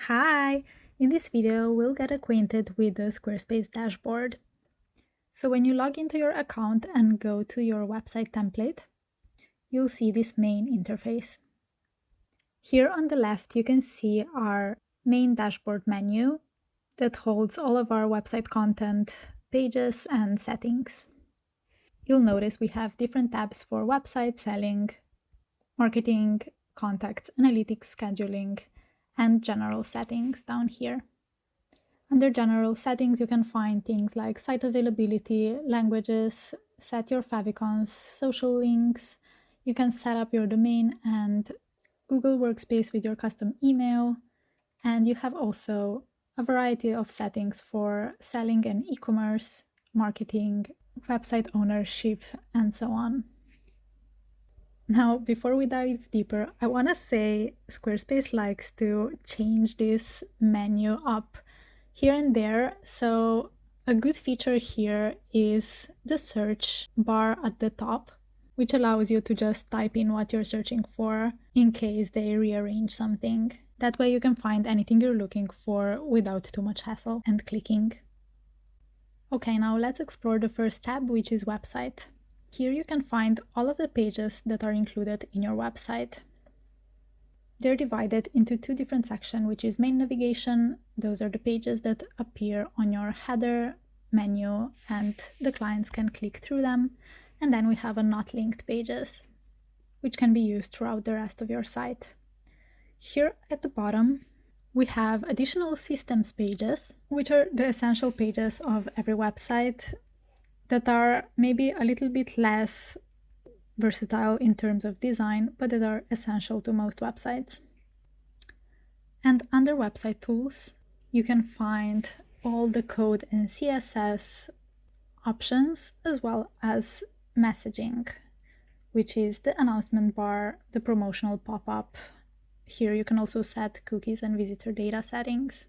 Hi! In this video, we'll get acquainted with the Squarespace dashboard. So when you log into your account and go to your website template, you'll see this main interface. Here on the left, you can see our main dashboard menu that holds all of our website content, pages, and settings. You'll notice we have different tabs for website, selling, marketing, contacts, analytics, scheduling, and general settings down here. Under general settings, you can find things like site availability, languages, set your favicons, social links. You can set up your domain and Google Workspace with your custom email. And you have also a variety of settings for selling and e-commerce, marketing, website ownership, and so on. Now, before we dive deeper, I want to say Squarespace likes to change this menu up here and there. So a good feature here is the search bar at the top, which allows you to just type in what you're searching for in case they rearrange something. That way you can find anything you're looking for without too much hassle and clicking. Okay, now let's explore the first tab, which is website. Here you can find all of the pages that are included in your website. They're divided into two different sections, which is main navigation. Those are the pages that appear on your header menu and the clients can click through them. And then we have a not linked pages, which can be used throughout the rest of your site. Here at the bottom, we have additional systems pages, which are the essential pages of every website that are maybe a little bit less versatile in terms of design, but that are essential to most websites. And under website tools, you can find all the code and CSS options, as well as messaging, which is the announcement bar, the promotional pop-up. Here you can also set cookies and visitor data settings.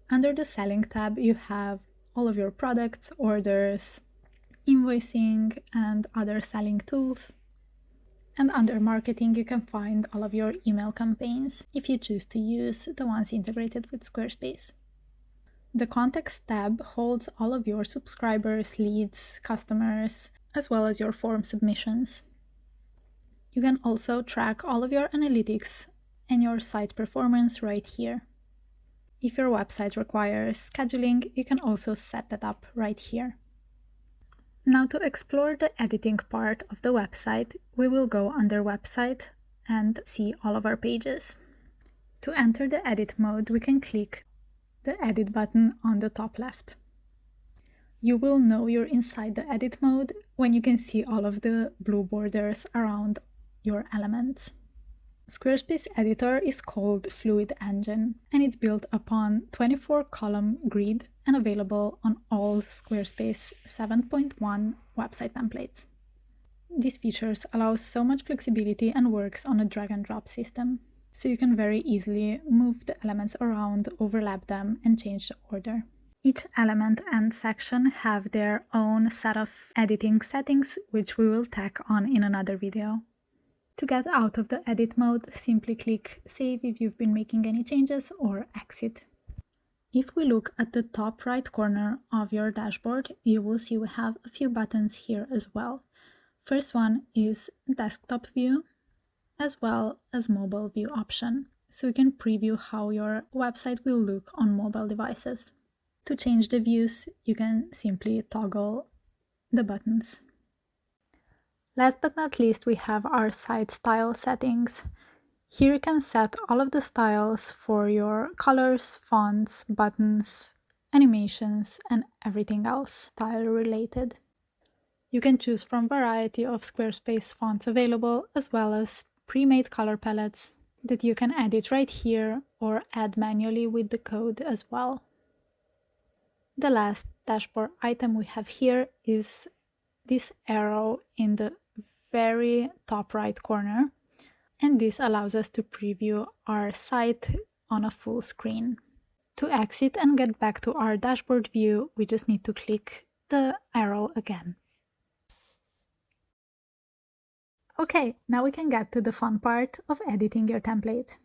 Under the selling tab, you have all of your products, orders, invoicing, and other selling tools. And under marketing, you can find all of your email campaigns if you choose to use the ones integrated with Squarespace. The contacts tab holds all of your subscribers, leads, customers, as well as your form submissions. You can also track all of your analytics and your site performance right here. If your website requires scheduling, you can also set that up right here. Now to explore the editing part of the website, we will go under website and see all of our pages. To enter the edit mode, we can click the edit button on the top left. You will know you're inside the edit mode when you can see all of the blue borders around your elements. Squarespace editor is called Fluid Engine, and it's built upon 24-column grid and available on all Squarespace 7.1 website templates. These features allow so much flexibility and works on a drag and drop system, so you can very easily move the elements around, overlap them, and change the order. Each element and section have their own set of editing settings, which we will tack on in another video. To get out of the edit mode, simply click Save if you've been making any changes, or Exit. If we look at the top right corner of your dashboard, you will see we have a few buttons here as well. First one is Desktop View, as well as Mobile View option, so you can preview how your website will look on mobile devices. To change the views, you can simply toggle the buttons. Last but not least, we have our site style settings. Here you can set all of the styles for your colors, fonts, buttons, animations, and everything else style related. You can choose from a variety of Squarespace fonts available, as well as pre-made color palettes that you can edit right here or add manually with the code as well. The last dashboard item we have here is this arrow in the very top right corner, and this allows us to preview our site on a full screen. To exit and get back to our dashboard view, we just need to click the arrow again. Okay, now we can get to the fun part of editing your template.